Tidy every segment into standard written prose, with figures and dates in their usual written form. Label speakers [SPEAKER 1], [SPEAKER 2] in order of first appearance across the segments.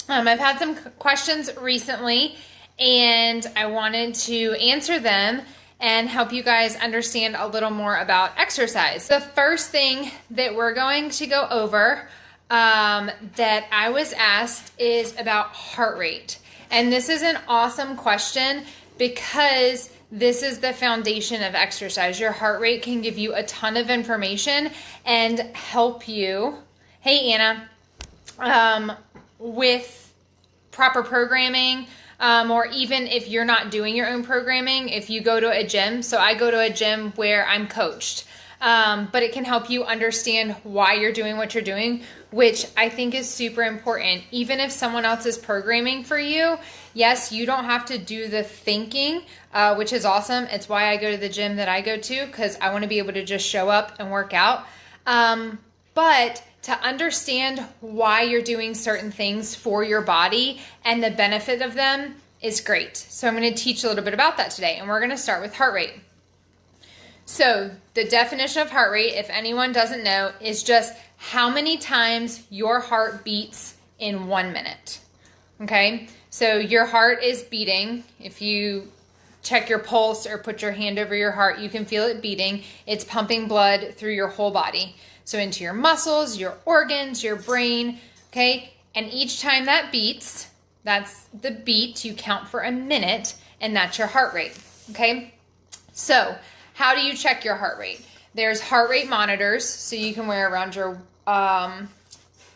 [SPEAKER 1] I've had some questions recently and I wanted to answer them and help you guys understand a little more about exercise. The first thing that we're going to go over that I was asked is about heart rate. And this is an awesome question because this is the foundation of exercise. Your heart rate can give you a ton of information and help you, hey Anna, with proper programming, or even if you're not doing your own programming, if you go to a gym. So I go to a gym where I'm coached, but it can help you understand why you're doing what you're doing, which I think is super important. Even if someone else is programming for you, yes, you don't have to do the thinking, which is awesome. It's why I go to the gym that I go to, because I want to be able to just show up and work out. But to understand why you're doing certain things for your body and the benefit of them is great. So I'm going to teach a little bit about that today, and we're going to start with heart rate. So the definition of heart rate, if anyone doesn't know, is just how many times your heart beats in 1 minute. Okay, so your heart is beating. If you check your pulse or put your hand over your heart, you can feel it beating. It's pumping blood through your whole body. So into your muscles, your organs, your brain, okay? And each time that beats, that's the beat, you count for a minute, and that's your heart rate, okay? So how do you check your heart rate? There's heart rate monitors, so you can wear around your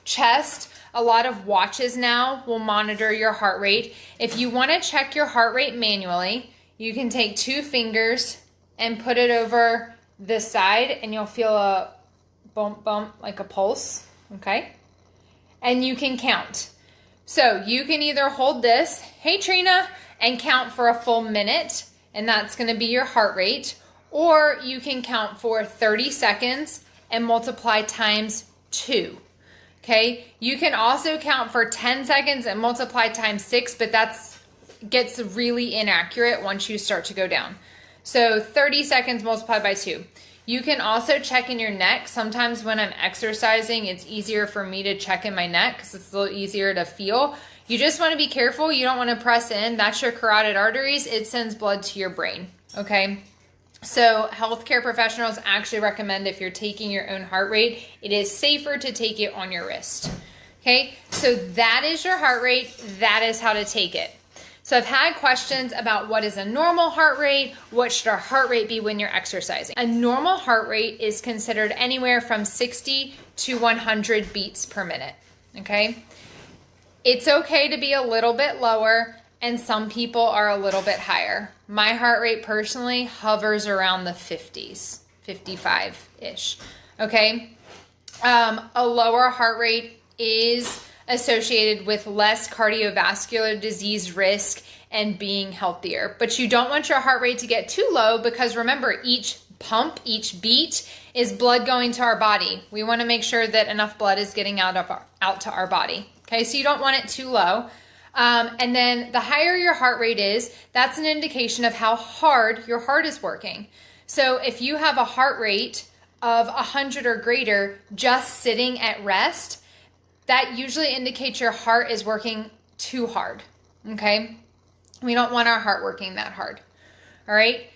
[SPEAKER 1] chest. A lot of watches now will monitor your heart rate. If you want to check your heart rate manually, you can take 2 fingers and put it over this side, and you'll feel a bump, bump, like a pulse, okay? And you can count. So you can either hold this, hey Trina, and count for a full minute, and that's gonna be your heart rate, or you can count for 30 seconds and multiply times 2, okay? You can also count for 10 seconds and multiply times 6, but that's gets really inaccurate once you start to go down. So 30 seconds multiplied by 2. You can also check in your neck. Sometimes when I'm exercising, it's easier for me to check in my neck because it's a little easier to feel. You just want to be careful. You don't want to press in. That's your carotid arteries. It sends blood to your brain, okay? So healthcare professionals actually recommend if you're taking your own heart rate, it is safer to take it on your wrist, okay? So that is your heart rate. That is how to take it. So I've had questions about what is a normal heart rate, what should our heart rate be when you're exercising. A normal heart rate is considered anywhere from 60 to 100 beats per minute, okay? It's okay to be a little bit lower, and some people are a little bit higher. My heart rate personally hovers around the 50s, 55-ish, okay? A lower heart rate is associated with less cardiovascular disease risk and being healthier. But you don't want your heart rate to get too low because remember, each pump, each beat is blood going to our body. We want to make sure that enough blood is getting out to our body. Okay, so you don't want it too low. And then the higher your heart rate is, that's an indication of how hard your heart is working. So if you have a heart rate of 100 or greater just sitting at rest, that usually indicates your heart is working too hard, okay? We don't want our heart working that hard, all right?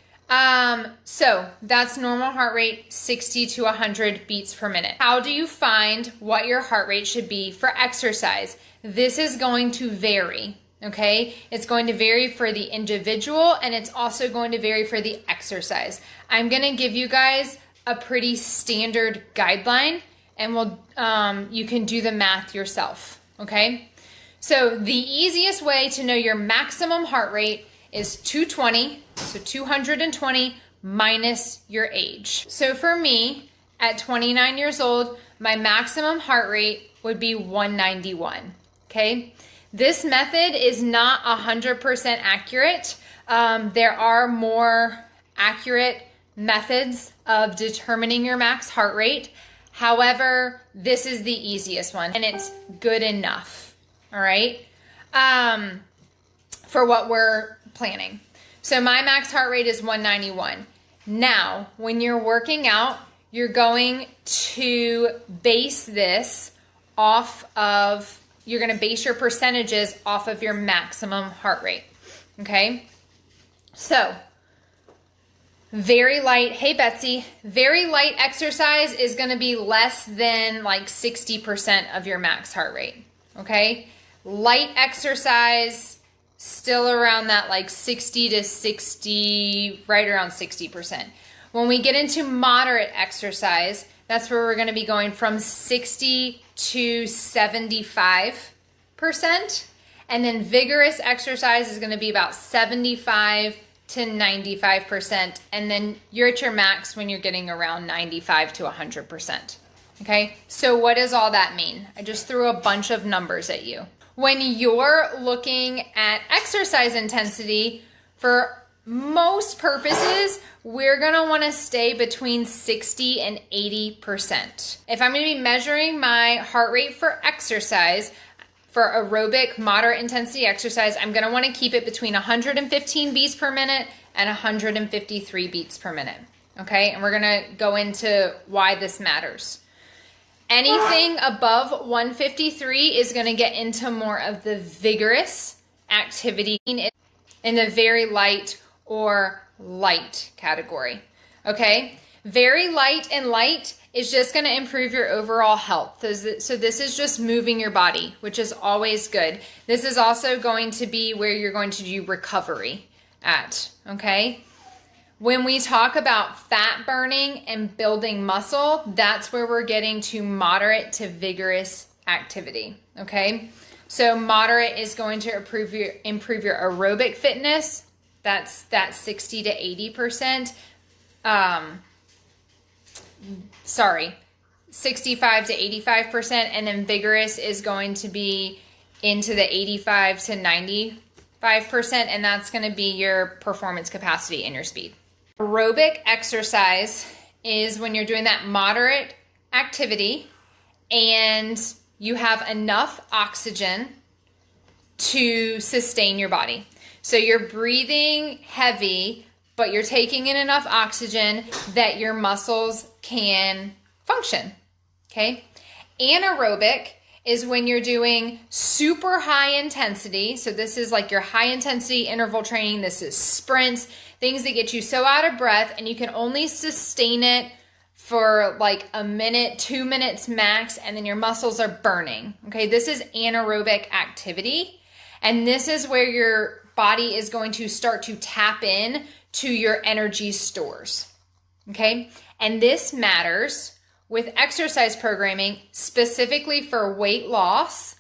[SPEAKER 1] So that's normal heart rate, 60 to 100 beats per minute. How do you find what your heart rate should be for exercise? This is going to vary, okay? It's going to vary for the individual, and it's also going to vary for the exercise. I'm gonna give you guys a pretty standard guideline, and you can do the math yourself, okay? So the easiest way to know your maximum heart rate is 220, so 220 minus your age. So for me, at 29 years old, my maximum heart rate would be 191, okay? This method is not 100% accurate. There are more accurate methods of determining your max heart rate. However, this is the easiest one, and it's good enough, all right, for what we're planning. So my max heart rate is 191. Now, when you're working out, you're going to base this off of you're gonna base your percentages off of your maximum heart rate, okay? So, very light, hey Betsy, very light exercise is gonna be less than like 60% of your max heart rate, okay? Light exercise, still around that like 60 to 60, right around 60%. When we get into moderate exercise, that's where we're gonna be going from 60 to 75%. And then vigorous exercise is gonna be about 75 to 95%. And then you're at your max when you're getting around 95 to 100%. Okay, so what does all that mean? I just threw a bunch of numbers at you. When you're looking at exercise intensity, for most purposes, we're gonna wanna stay between 60 and 80%. If I'm gonna be measuring my heart rate for exercise, for aerobic moderate intensity exercise, I'm gonna wanna keep it between 115 beats per minute and 153 beats per minute, okay? And we're gonna go into why this matters. Anything above 153 is gonna get into more of the vigorous activity in the very light or light category, okay? Very light and light is just gonna improve your overall health. So this is just moving your body, which is always good. This is also going to be where you're going to do recovery at, okay? When we talk about fat burning and building muscle, that's where we're getting to moderate to vigorous activity, okay? So moderate is going to improve your aerobic fitness. That's that 60 to 80%. 65 to 85%, and then vigorous is going to be into the 85 to 95%, and that's going to be your performance capacity and your speed. Aerobic exercise is when you're doing that moderate activity and you have enough oxygen to sustain your body. So you're breathing heavy, but you're taking in enough oxygen that your muscles can function, okay? Anaerobic is when you're doing super high intensity. So this is like your high intensity interval training. This is sprints, things that get you so out of breath, and you can only sustain it for like a minute, 2 minutes max, and then your muscles are burning, okay? This is anaerobic activity, and this is where your body is going to start to tap in to your energy stores, okay? And this matters with exercise programming, specifically for weight loss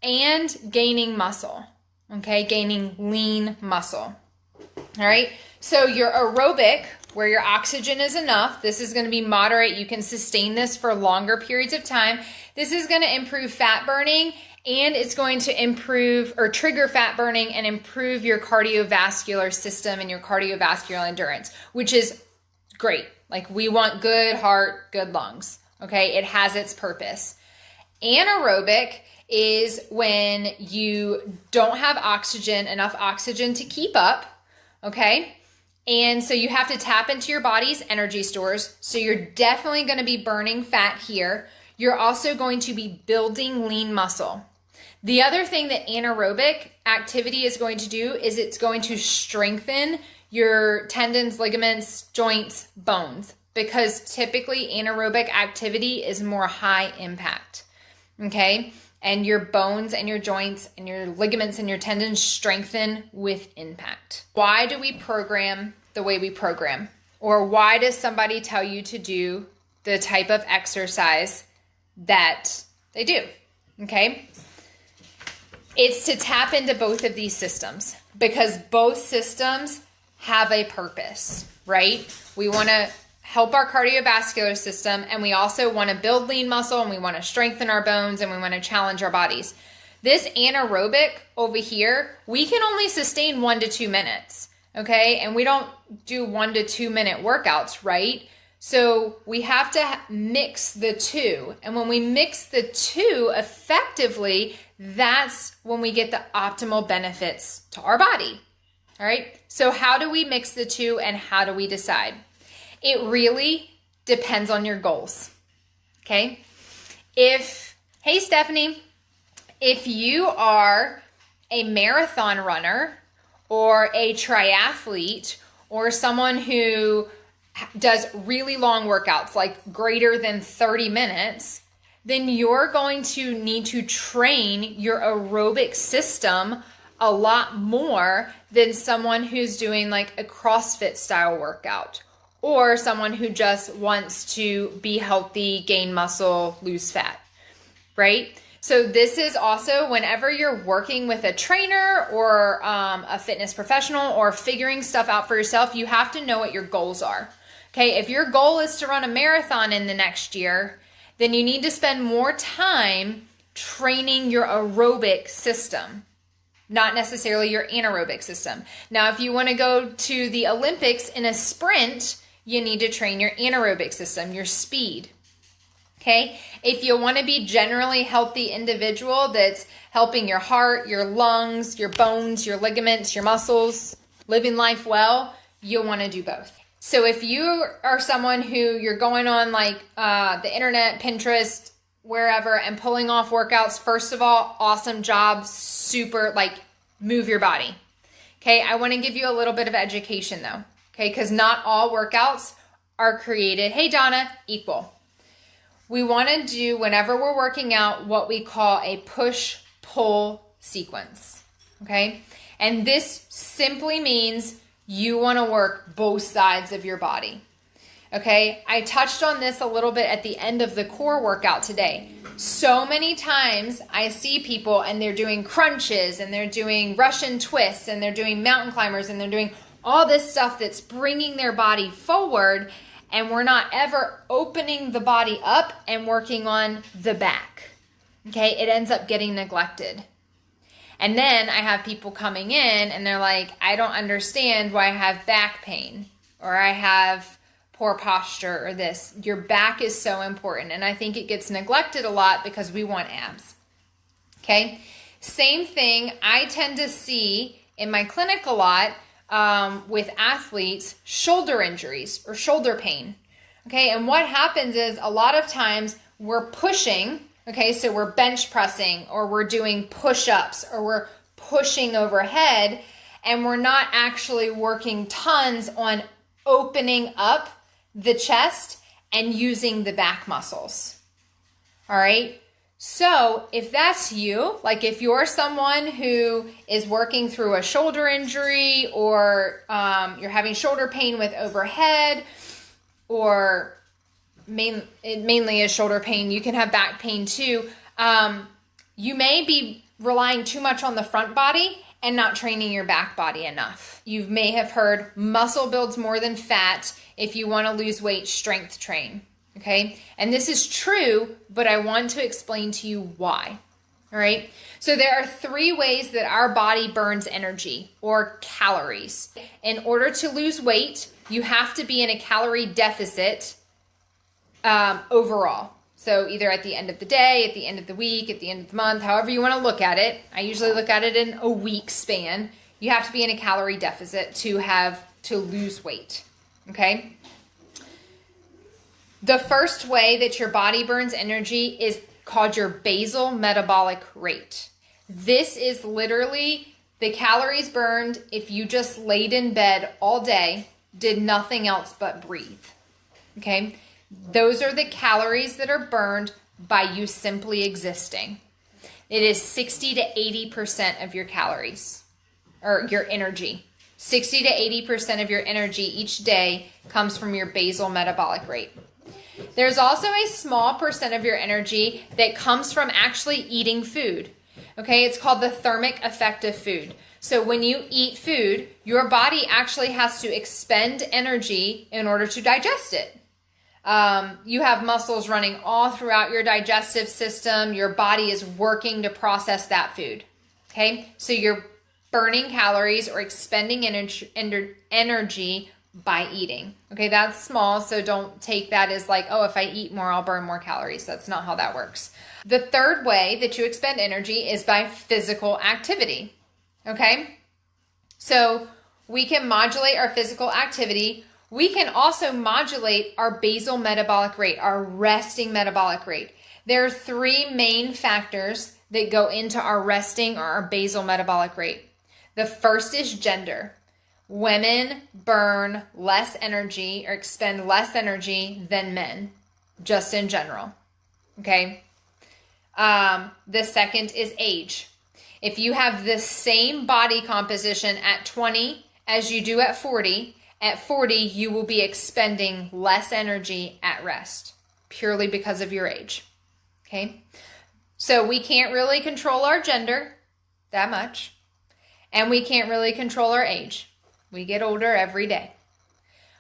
[SPEAKER 1] and gaining muscle, okay? Gaining lean muscle, all right? So your aerobic, where your oxygen is enough, this is gonna be moderate. You can sustain this for longer periods of time. This is gonna improve fat burning, and it's going to improve or trigger fat burning and improve your cardiovascular system and your cardiovascular endurance, which is great. Like, we want good heart, good lungs, okay? It has its purpose. Anaerobic is when you don't have oxygen, enough oxygen to keep up, okay? And so you have to tap into your body's energy stores. So you're definitely going to be burning fat here. You're also going to be building lean muscle. The other thing that anaerobic activity is going to do is it's going to strengthen your tendons, ligaments, joints, bones, because typically anaerobic activity is more high impact, okay? And your bones and your joints and your ligaments and your tendons strengthen with impact. Why do we program the way we program? Or why does somebody tell you to do the type of exercise that they do, okay? It's to tap into both of these systems, because both systems have a purpose, right? We want to help our cardiovascular system, and we also want to build lean muscle, and we want to strengthen our bones, and we want to challenge our bodies. This anaerobic over here, we can only sustain 1 to 2 minutes, okay? And we don't do 1 to 2 minute workouts, right? So we have to mix the two. And when we mix the two effectively, that's when we get the optimal benefits to our body. All right. So how do we mix the two, and how do we decide? It really depends on your goals. Okay. Hey, Stephanie, If you are a marathon runner or a triathlete or someone who does really long workouts, like greater than 30 minutes, then you're going to need to train your aerobic system a lot more than someone who's doing like a CrossFit style workout or someone who just wants to be healthy, gain muscle, lose fat, right? So this is also whenever you're working with a trainer or a fitness professional or figuring stuff out for yourself, you have to know what your goals are. Okay, if your goal is to run a marathon in the next year, then you need to spend more time training your aerobic system, not necessarily your anaerobic system. Now, if you want to go to the Olympics in a sprint, you need to train your anaerobic system, your speed. Okay, if you want to be generally healthy individual that's helping your heart, your lungs, your bones, your ligaments, your muscles, living life well, you'll want to do both. So if you are someone who you're going on like the internet, Pinterest, wherever, and pulling off workouts, first of all, awesome job, super, like, move your body. Okay, I want to give you a little bit of education though, okay, because not all workouts are created, hey Donna, equal. We want to do, whenever we're working out, what we call a push-pull sequence, okay? And this simply means you want to work both sides of your body, okay? I touched on this a little bit at the end of the core workout today. So many times I see people and they're doing crunches and they're doing Russian twists and they're doing mountain climbers and they're doing all this stuff that's bringing their body forward, and we're not ever opening the body up and working on the back, okay? It ends up getting neglected. And then I have people coming in and they're like, I don't understand why I have back pain or I have poor posture or this. Your back is so important. And I think it gets neglected a lot because we want abs. Okay. Same thing I tend to see in my clinic a lot with athletes, shoulder injuries or shoulder pain. Okay. And what happens is a lot of times we're pushing. Okay, so we're bench pressing or we're doing push-ups or we're pushing overhead and we're not actually working tons on opening up the chest and using the back muscles. All right, so if that's you, like if you're someone who is working through a shoulder injury or you're having shoulder pain with overhead or mainly is shoulder pain. You can have back pain too. You may be relying too much on the front body and not training your back body enough. You may have heard muscle builds more than fat. If you want to lose weight, strength train. Okay. And this is true, but I want to explain to you why. All right. So there are 3 ways that our body burns energy or calories. In order to lose weight, you have to be in a calorie deficit overall. So either at the end of the day, at the end of the week, at the end of the month, however you want to look at it. I usually look at it in a week span. You have to be in a calorie deficit to lose weight. Okay. The first way that your body burns energy is called your basal metabolic rate. This is literally the calories burned if you just laid in bed all day, did nothing else but breathe. Okay. Those are the calories that are burned by you simply existing. It is 60 to 80% of your calories or your energy. 60 to 80% of your energy each day comes from your basal metabolic rate. There's also a small percent of your energy that comes from actually eating food. Okay, it's called the thermic effect of food. So when you eat food, your body actually has to expend energy in order to digest it. You have muscles running all throughout your digestive system. Your body is working to process that food. Okay, so you're burning calories or expending energy by eating. Okay, that's small, so don't take that as like, oh, if I eat more, I'll burn more calories. That's not how that works. The third way that you expend energy is by physical activity. Okay, so we can modulate our physical activity. We can also modulate our basal metabolic rate, our resting metabolic rate. There are 3 main factors that go into our resting or our basal metabolic rate. The first is gender. Women burn less energy or expend less energy than men, just in general. Okay. The second is age. If you have the same body composition at 20 as you do at 40 you will be expending less energy at rest, purely because of your age. Okay. So we can't really control our gender that much, and we can't really control our age. We get older every day.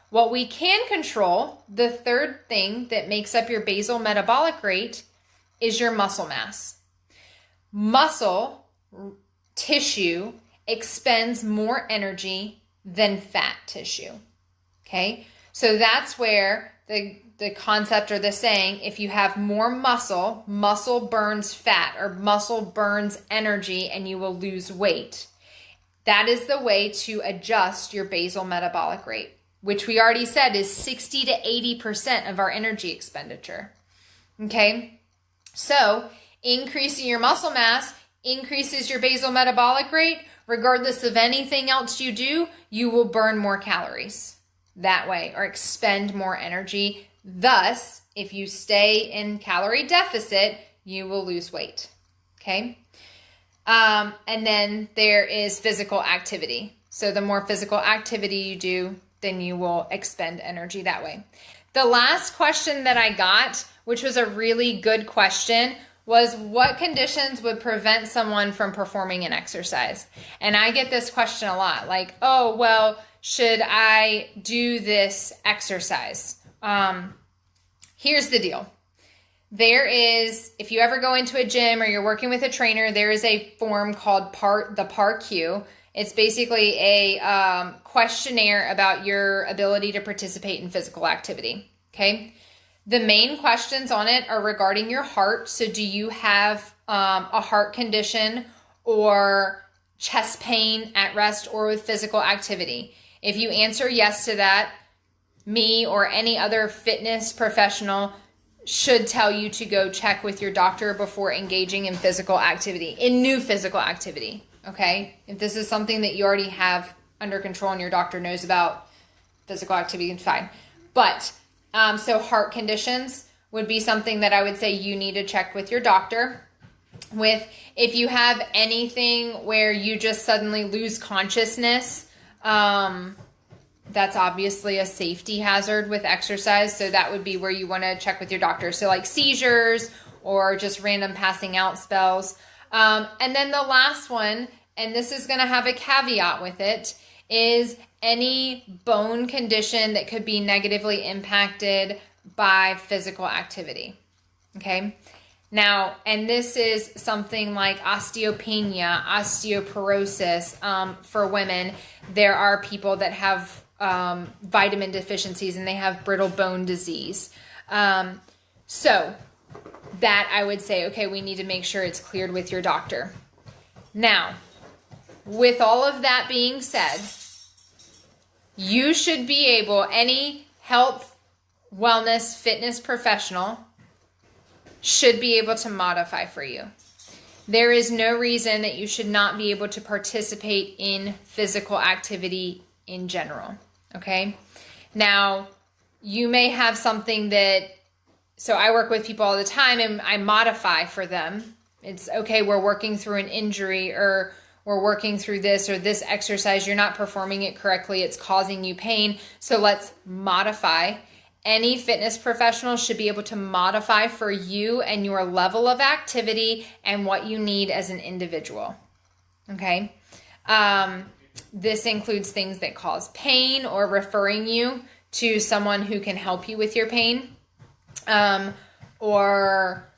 [SPEAKER 1] What we can control, the third thing that makes up your basal metabolic rate, is your muscle mass. Muscle tissue expends more energy than fat tissue. Okay? So that's where the concept or the saying, if you have more muscle, muscle burns fat or muscle burns energy and you will lose weight. That is the way to adjust your basal metabolic rate, which we already said is 60 to 80% of our energy expenditure. Okay? So increasing your muscle mass increases your basal metabolic rate. Regardless of anything else you do, you will burn more calories that way or expend more energy. Thus, if you stay in calorie deficit, you will lose weight. Okay? And then there is physical activity. So the more physical activity you do, then you will expend energy that way. The last question that I got, which was a really good question, was what conditions would prevent someone from performing an exercise? And I get this question a lot, like, oh, well, should I do this exercise? Here's the deal. There is, if you ever go into a gym or you're working with a trainer, there is a form called the PAR-Q. It's basically a questionnaire about your ability to participate in physical activity. Okay. The main questions on it are regarding your heart. So do you have a heart condition or chest pain at rest or with physical activity? If you answer yes to that, me or any other fitness professional should tell you to go check with your doctor before engaging in physical activity, in new physical activity. Okay? If this is something that you already have under control and your doctor knows about physical activity, it's fine. But so heart conditions would be something that I would say you need to check with your doctor with. If you have anything where you just suddenly lose consciousness, that's obviously a safety hazard with exercise. So that would be where you want to check with your doctor. So like seizures or just random passing out spells. And then the last one, and this is going to have a caveat with it, is any bone condition that could be negatively impacted by physical activity. Okay. Now, and this is something like osteopenia, osteoporosis. For women, there are people that have vitamin deficiencies and they have brittle bone disease. So that I would say, okay, we need to make sure it's cleared with your doctor. Now, with all of that being said, you should be able, any health, wellness, fitness professional should be able to modify for you. There is no reason that you should not be able to participate in physical activity in general. Okay. Now, you may have something that, so I work with people all the time and I modify for them. It's okay, we're working through an injury or we're working through this or this exercise. You're not performing it correctly. It's causing you pain. So let's modify. Any fitness professional should be able to modify for you and your level of activity and what you need as an individual. Okay. This includes things that cause pain or referring you to someone who can help you with your pain. Or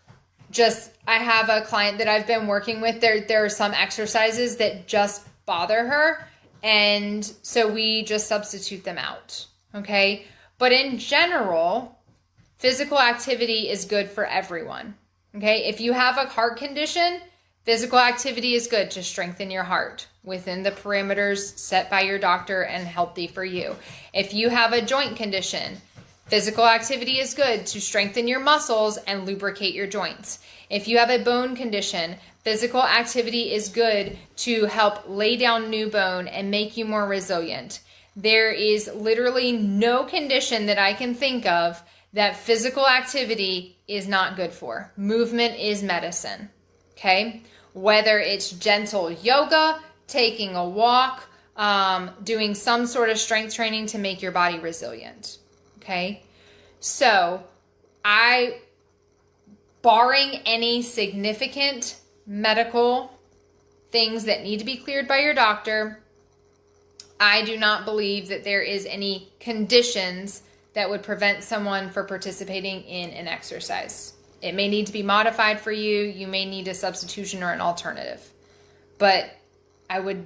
[SPEAKER 1] just, I have a client that I've been working with. There are some exercises that just bother her. And so we just substitute them out. Okay. But in general, physical activity is good for everyone. Okay. If you have a heart condition, physical activity is good to strengthen your heart within the parameters set by your doctor and healthy for you. If you have a joint condition, physical activity is good to strengthen your muscles and lubricate your joints. If you have a bone condition, physical activity is good to help lay down new bone and make you more resilient. There is literally no condition that I can think of that physical activity is not good for. Movement is medicine, okay? Whether it's gentle yoga, taking a walk, doing some sort of strength training to make your body resilient, okay? So barring any significant medical things that need to be cleared by your doctor, I do not believe that there is any conditions that would prevent someone from participating in an exercise. It may need to be modified for you. You may need a substitution or an alternative. But I would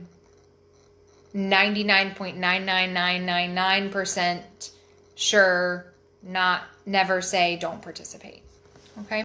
[SPEAKER 1] 99.99999% sure never say don't participate. Okay?